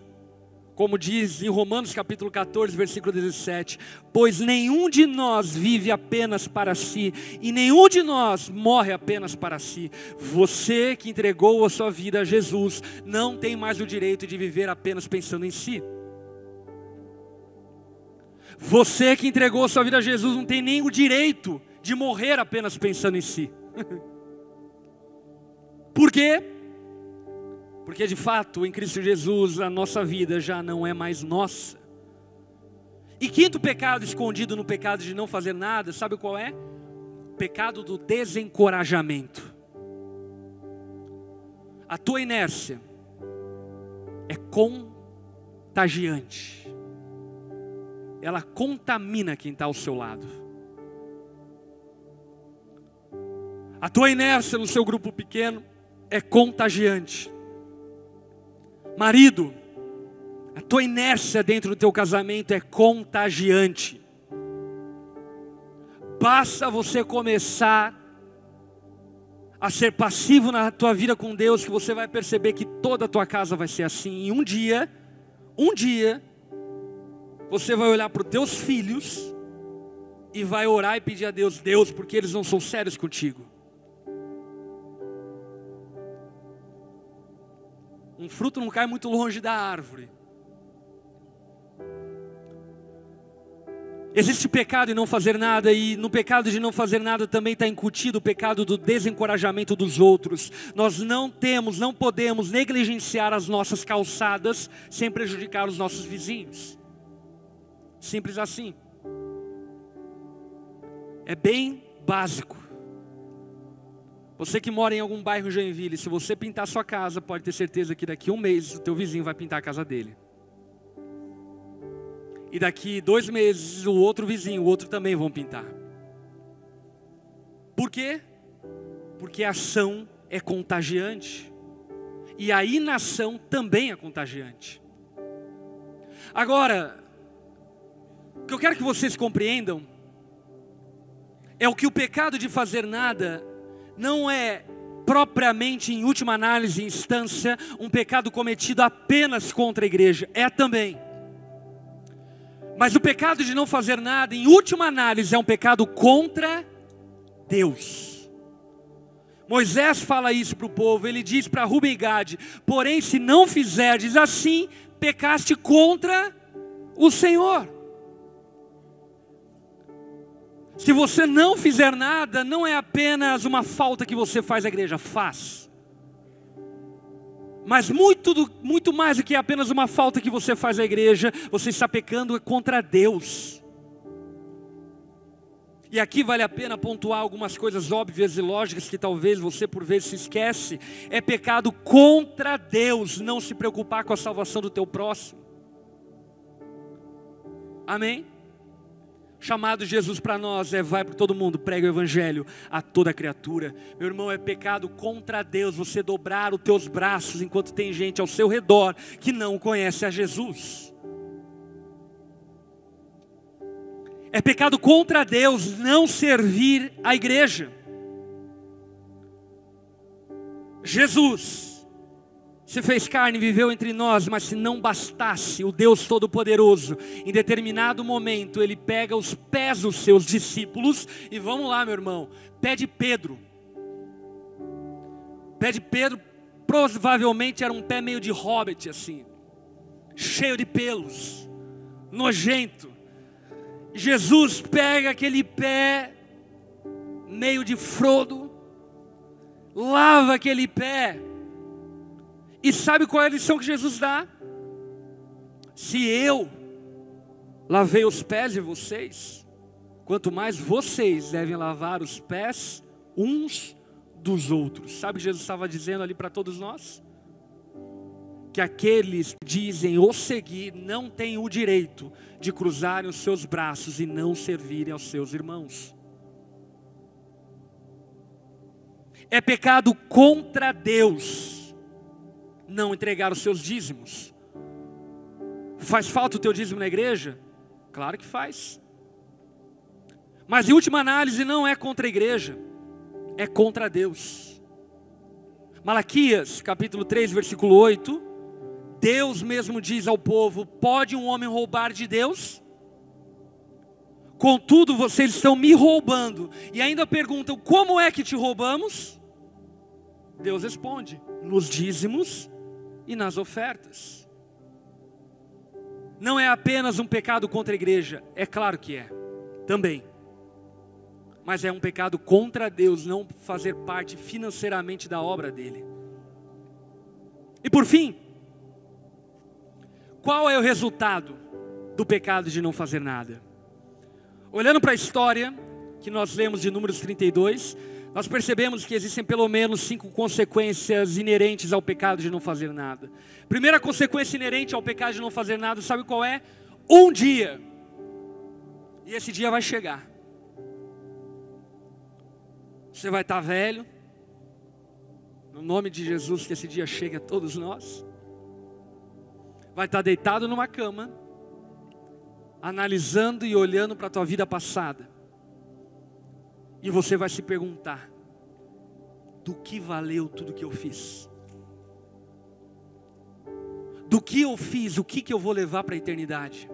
Como diz em Romanos capítulo 14, versículo 17. Pois nenhum de nós vive apenas para si, e nenhum de nós morre apenas para si. Você que entregou a sua vida a Jesus, não tem mais o direito de viver apenas pensando em si. Você que entregou a sua vida a Jesus, não tem nem o direito de morrer apenas pensando em si. Por quê? Porque de fato, em Cristo Jesus, a nossa vida já não é mais nossa. E quinto pecado escondido no pecado de não fazer nada, sabe qual é? O pecado do desencorajamento. A tua inércia é contagiante. Ela contamina quem está ao seu lado. A tua inércia no seu grupo pequeno é contagiante. Marido, a tua inércia dentro do teu casamento é contagiante. Basta você começar a ser passivo na tua vida com Deus, que você vai perceber que toda a tua casa vai ser assim. E um dia, você vai olhar para os teus filhos e vai orar e pedir a Deus: Deus, porque eles não são sérios contigo. Um fruto não cai muito longe da árvore. Existe pecado em não fazer nada, e no pecado de não fazer nada também está incutido o pecado do desencorajamento dos outros. Nós não podemos negligenciar as nossas calçadas sem prejudicar os nossos vizinhos. Simples assim. É bem básico. Você que mora em algum bairro Joinville, se você pintar sua casa, pode ter certeza que daqui a um mês o teu vizinho vai pintar a casa dele. E daqui 2 meses o outro vizinho, o outro também vão pintar. Por quê? Porque a ação é contagiante. E a inação também é contagiante. Agora, o que eu quero que vocês compreendam é o que o pecado de fazer nada não é propriamente, em última análise, em instância, um pecado cometido apenas contra a igreja. É também. Mas o pecado de não fazer nada, em última análise, é um pecado contra Deus. Moisés fala isso para o povo. Ele diz para Rubem e Gade: porém, se não fizerdes assim, pecaste contra o Senhor. Se você não fizer nada, não é apenas uma falta que você faz à igreja, faz. Mas muito mais do que apenas uma falta que você faz à igreja, você está pecando contra Deus. E aqui vale a pena pontuar algumas coisas óbvias e lógicas que talvez você por vezes se esquece. É pecado contra Deus não se preocupar com a salvação do teu próximo. Amém? Chamado de Jesus para nós é: vai para todo mundo, prega o evangelho a toda criatura. Meu irmão, é pecado contra Deus você dobrar os teus braços enquanto tem gente ao seu redor que não conhece a Jesus. É pecado contra Deus não servir a igreja. Jesus se fez carne e viveu entre nós, mas se não bastasse, o Deus Todo-Poderoso, em determinado momento, Ele pega os pés dos seus discípulos, e vamos lá, meu irmão, pé de Pedro, provavelmente era um pé meio de hobbit assim, cheio de pelos, nojento. Jesus pega aquele pé meio de Frodo, lava aquele pé, e sabe qual é a lição que Jesus dá? Se eu lavei os pés de vocês, quanto mais vocês devem lavar os pés uns dos outros. Sabe o que Jesus estava dizendo ali para todos nós? Que aqueles que dizem o seguir não têm o direito de cruzarem os seus braços e não servirem aos seus irmãos. É pecado contra Deus não entregar os seus dízimos. Faz falta o teu dízimo na igreja? Claro que faz. Mas em última análise não é contra a igreja, é contra Deus. Malaquias capítulo 3 versículo 8, Deus mesmo diz ao povo: pode um homem roubar de Deus? Contudo vocês estão me roubando. E ainda perguntam: como é que te roubamos? Deus responde: nos dízimos e nas ofertas. Não é apenas um pecado contra a igreja, é claro que é, também. Mas é um pecado contra Deus não fazer parte financeiramente da obra dele. E por fim, qual é o resultado do pecado de não fazer nada? Olhando para a história que nós lemos de Números 32, nós percebemos que existem pelo menos 5 consequências inerentes ao pecado de não fazer nada. Primeira consequência inerente ao pecado de não fazer nada, sabe qual é? Um dia. E esse dia vai chegar. Você vai estar velho. No nome de Jesus, que esse dia chegue a todos nós. Vai estar deitado numa cama, analisando e olhando para a tua vida passada. E você vai se perguntar: do que valeu tudo que eu fiz? Do que eu fiz, o que eu vou levar para a eternidade?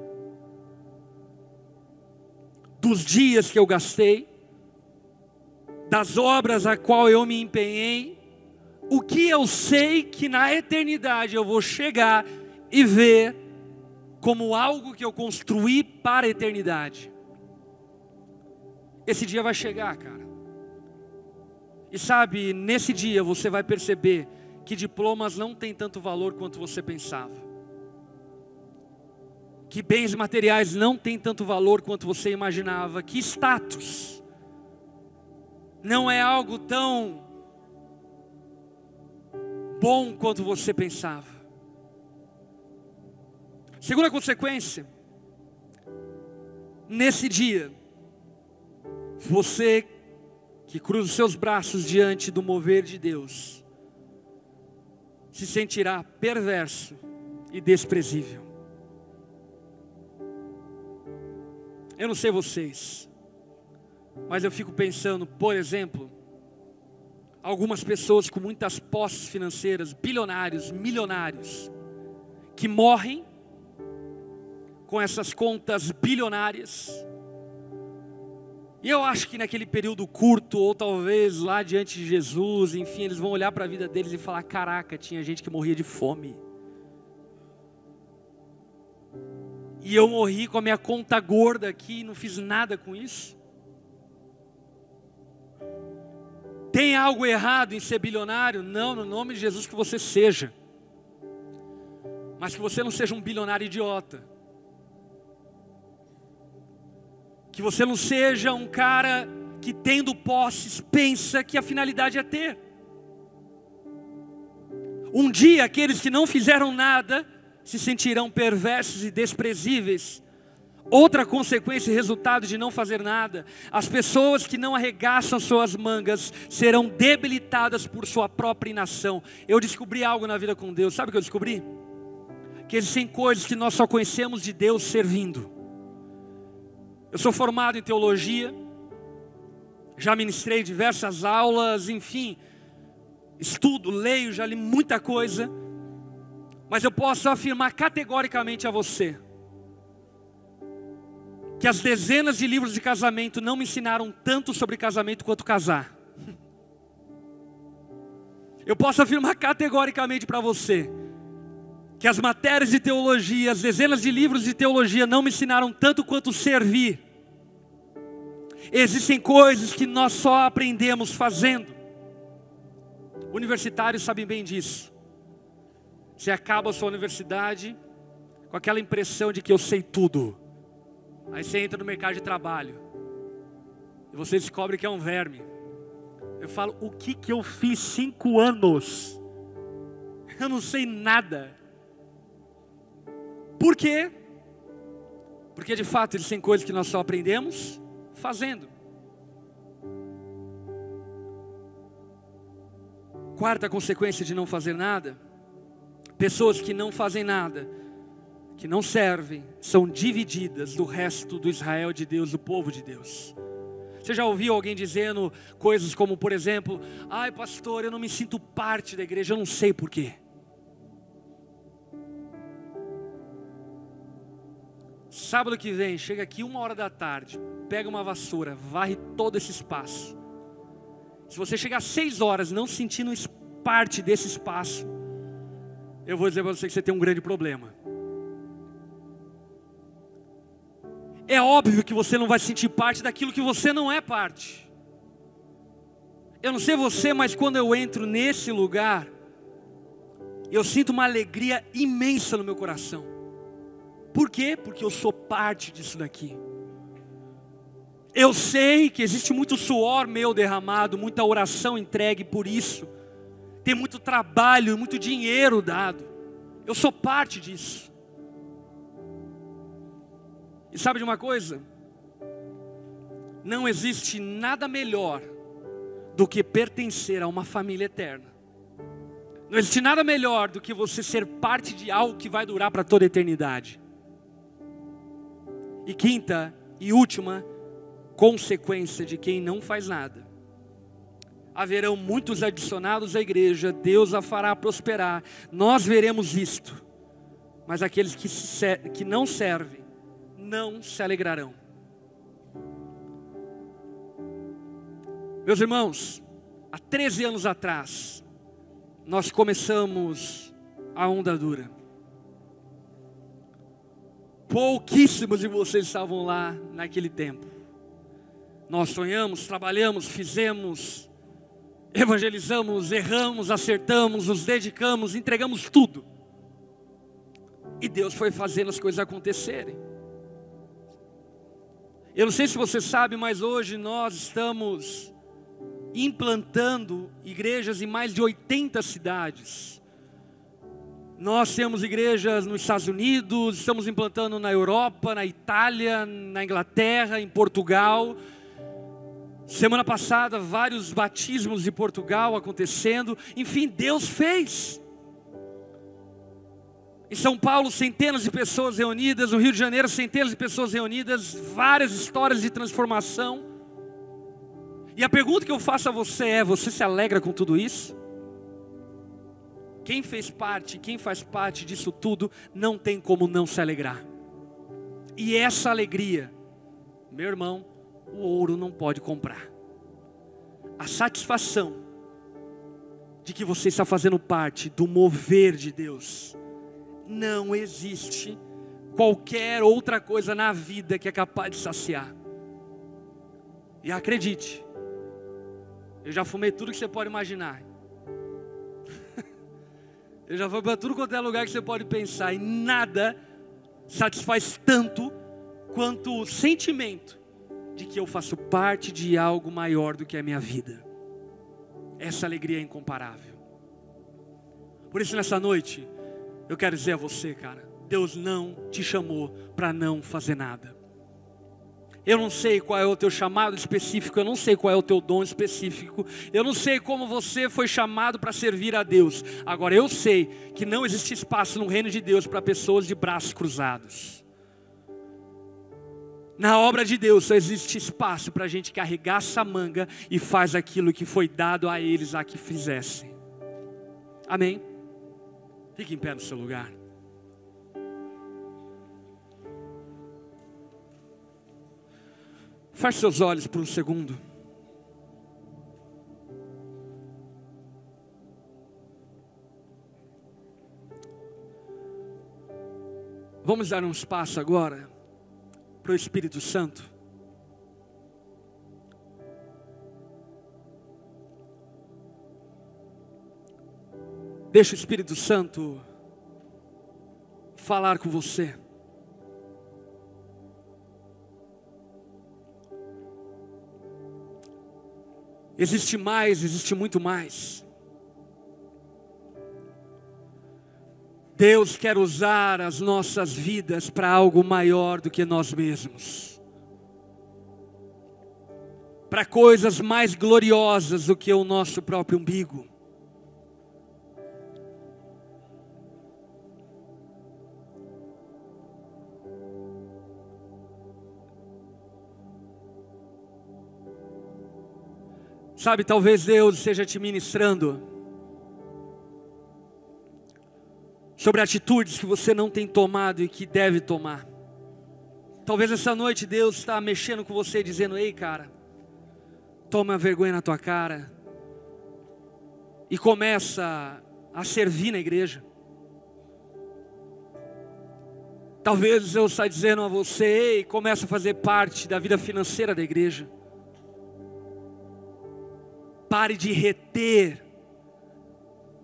Dos dias que eu gastei, das obras a qual eu me empenhei, o que eu sei que na eternidade eu vou chegar e ver como algo que eu construí para a eternidade. Esse dia vai chegar, cara. E sabe, nesse dia você vai perceber que diplomas não têm tanto valor quanto você pensava. Que bens materiais não têm tanto valor quanto você imaginava. Que status não é algo tão bom quanto você pensava. Segunda consequência, nesse dia, você que cruza os seus braços diante do mover de Deus, se sentirá perverso e desprezível. Eu não sei vocês, mas eu fico pensando, por exemplo, algumas pessoas com muitas posses financeiras, bilionários, milionários, que morrem com essas contas bilionárias. E eu acho que naquele período curto, ou talvez lá diante de Jesus, enfim, eles vão olhar para a vida deles e falar: caraca, tinha gente que morria de fome. E eu morri com a minha conta gorda aqui e não fiz nada com isso. Tem algo errado em ser bilionário? Não, no nome de Jesus que você seja. Mas que você não seja um bilionário idiota. Que você não seja um cara que, tendo posses, pensa que a finalidade é ter. Um dia aqueles que não fizeram nada se sentirão perversos e desprezíveis. Outra consequência e resultado de não fazer nada: as pessoas que não arregaçam suas mangas serão debilitadas por sua própria inação. Eu descobri algo na vida com Deus. Sabe o que eu descobri? Que existem coisas que nós só conhecemos de Deus servindo. Eu sou formado em teologia, já ministrei diversas aulas, enfim, estudo, leio, já li muita coisa. Mas eu posso afirmar categoricamente a você que as dezenas de livros de casamento não me ensinaram tanto sobre casamento quanto casar. Eu posso afirmar categoricamente para você que as matérias de teologia, as dezenas de livros de teologia não me ensinaram tanto quanto servir. Existem coisas que nós só aprendemos fazendo. Universitários sabem bem disso. Você acaba a sua universidade com aquela impressão de que eu sei tudo. Aí você entra no mercado de trabalho e você descobre que é um verme. Eu falo, o que eu fiz 5 anos? Eu não sei nada. Por quê? Porque de fato existem coisas que nós só aprendemos fazendo. Quarta consequência de não fazer nada: pessoas que não fazem nada, que não servem, são divididas do resto do Israel de Deus, do povo de Deus. Você já ouviu alguém dizendo coisas como, por exemplo, ai pastor, eu não me sinto parte da igreja, eu não sei porquê. Sábado que vem, chega aqui 1h da tarde, pega uma vassoura, varre todo esse espaço. Se você chegar às 6 horas não sentindo parte desse espaço, eu vou dizer para você que você tem um grande problema. É óbvio que você não vai sentir parte daquilo que você não é parte. Eu não sei você, mas quando eu entro nesse lugar, eu sinto uma alegria imensa no meu coração. Por quê? Porque eu sou parte disso daqui. Eu sei que existe muito suor meu derramado, muita oração entregue por isso. Tem muito trabalho, muito dinheiro dado. Eu sou parte disso. E sabe de uma coisa? Não existe nada melhor do que pertencer a uma família eterna. Não existe nada melhor do que você ser parte de algo que vai durar para toda a eternidade. E quinta e última consequência de quem não faz nada: haverão muitos adicionados à igreja, Deus a fará prosperar, nós veremos isto, mas aqueles que não servem, não se alegrarão. Meus irmãos, há 13 anos atrás, nós começamos a Onda Dura. Pouquíssimos de vocês estavam lá naquele tempo. Nós sonhamos, trabalhamos, fizemos, evangelizamos, erramos, acertamos, nos dedicamos, entregamos tudo. E Deus foi fazendo as coisas acontecerem. Eu não sei se você sabe, mas hoje nós estamos implantando igrejas em mais de 80 cidades. Nós temos igrejas nos Estados Unidos, estamos implantando na Europa, na Itália, na Inglaterra, em Portugal. Semana passada, vários batismos de Portugal acontecendo. Enfim, Deus fez. Em São Paulo, centenas de pessoas reunidas. No Rio de Janeiro, centenas de pessoas reunidas. Várias histórias de transformação. E a pergunta que eu faço a você é: você se alegra com tudo isso? Quem fez parte, quem faz parte disso tudo, não tem como não se alegrar. E essa alegria, meu irmão, o ouro não pode comprar. A satisfação de que você está fazendo parte do mover de Deus, não existe qualquer outra coisa na vida que é capaz de saciar. E acredite, eu já fumei tudo que você pode imaginar. Eu já fui para tudo quanto é lugar que você pode pensar, e nada satisfaz tanto quanto o sentimento de que eu faço parte de algo maior do que a minha vida. Essa alegria é incomparável. Por isso nessa noite, eu quero dizer a você, cara, Deus não te chamou para não fazer nada. Eu não sei qual é o teu chamado específico, eu não sei qual é o teu dom específico, eu não sei como você foi chamado para servir a Deus. Agora eu sei que não existe espaço no reino de Deus para pessoas de braços cruzados. Na obra de Deus só existe espaço para a gente carregar essa manga e faz aquilo que foi dado a eles a que fizessem. Amém? Fique em pé no seu lugar. Feche seus olhos por um segundo. Vamos dar um espaço agora para o Espírito Santo. Deixa o Espírito Santo falar com você. Existe mais, existe muito mais. Deus quer usar as nossas vidas para algo maior do que nós mesmos. Para coisas mais gloriosas do que o nosso próprio umbigo. Sabe, talvez Deus esteja te ministrando sobre atitudes que você não tem tomado e que deve tomar. Talvez essa noite Deus está mexendo com você, dizendo: ei cara, toma vergonha na tua cara e começa a servir na igreja. Talvez Deus está dizendo a você: ei, começa a fazer parte da vida financeira da igreja. Pare de reter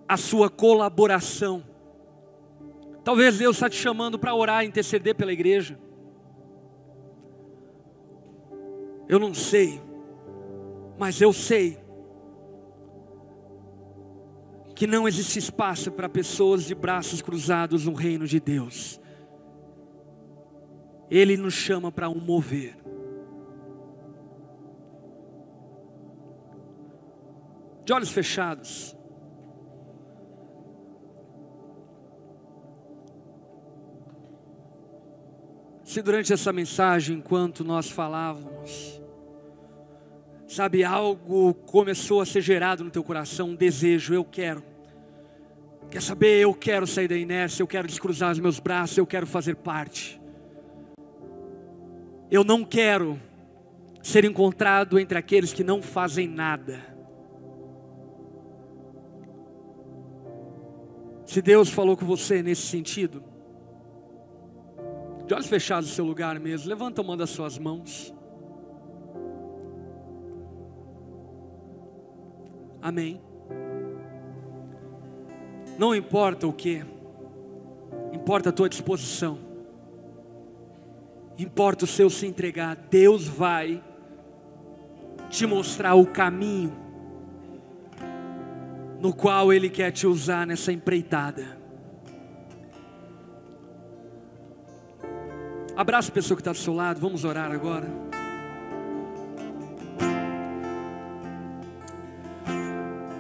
a sua colaboração. Talvez Deus está te chamando para orar e interceder pela igreja. Eu não sei, mas eu sei que não existe espaço para pessoas de braços cruzados no reino de Deus. Ele nos chama para um mover. De olhos fechados. Se durante essa mensagem, enquanto nós falávamos, sabe, algo começou a ser gerado no teu coração, um desejo: eu quero. Quer saber, eu quero sair da inércia, eu quero descruzar os meus braços, eu quero fazer parte. Eu não quero ser encontrado entre aqueles que não fazem nada. Se Deus falou com você nesse sentido, de olhos fechados no seu lugar mesmo, levanta uma das suas mãos. Amém. Não importa o que, importa a tua disposição, importa o seu se entregar. Deus vai te mostrar o caminho no qual Ele quer te usar nessa empreitada. Abraça a pessoa que está do seu lado, vamos orar agora.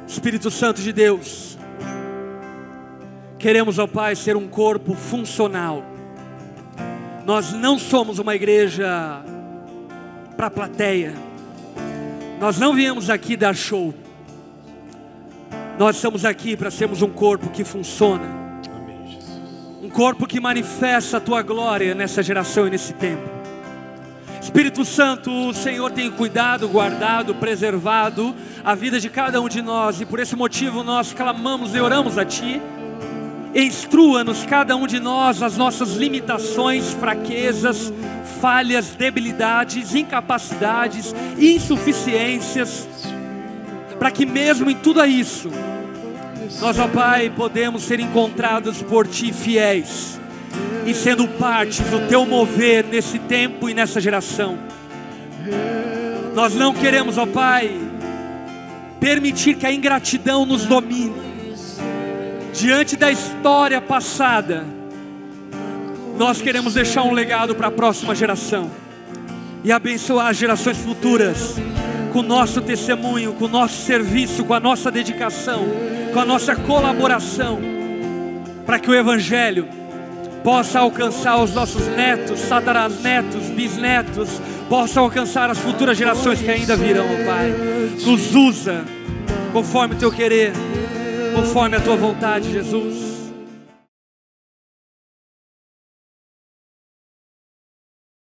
Espírito Santo de Deus, queremos, ó Pai, ser um corpo funcional. Nós não somos uma igreja para plateia. Nós não viemos aqui dar show. Nós estamos aqui para sermos um corpo que funciona. Amém, Jesus. Um corpo que manifesta a Tua glória nessa geração e nesse tempo. Espírito Santo, o Senhor tem cuidado, guardado, preservado a vida de cada um de nós. E por esse motivo nós clamamos e oramos a Ti. Instrua-nos, cada um de nós, as nossas limitações, fraquezas, falhas, debilidades, incapacidades, insuficiências, para que mesmo em tudo isso, nós, ó Pai, podemos ser encontrados por Ti fiéis e sendo parte do Teu mover nesse tempo e nessa geração. Nós não queremos, ó Pai, permitir que a ingratidão nos domine. Diante da história passada, nós queremos deixar um legado para a próxima geração e abençoar as gerações futuras com o nosso testemunho, com o nosso serviço, com a nossa dedicação, com a nossa colaboração, para que o Evangelho possa alcançar os nossos netos, tatarasnetos, bisnetos, possa alcançar as futuras gerações que ainda virão, Pai. Nos usa conforme o Teu querer, conforme a Tua vontade, Jesus.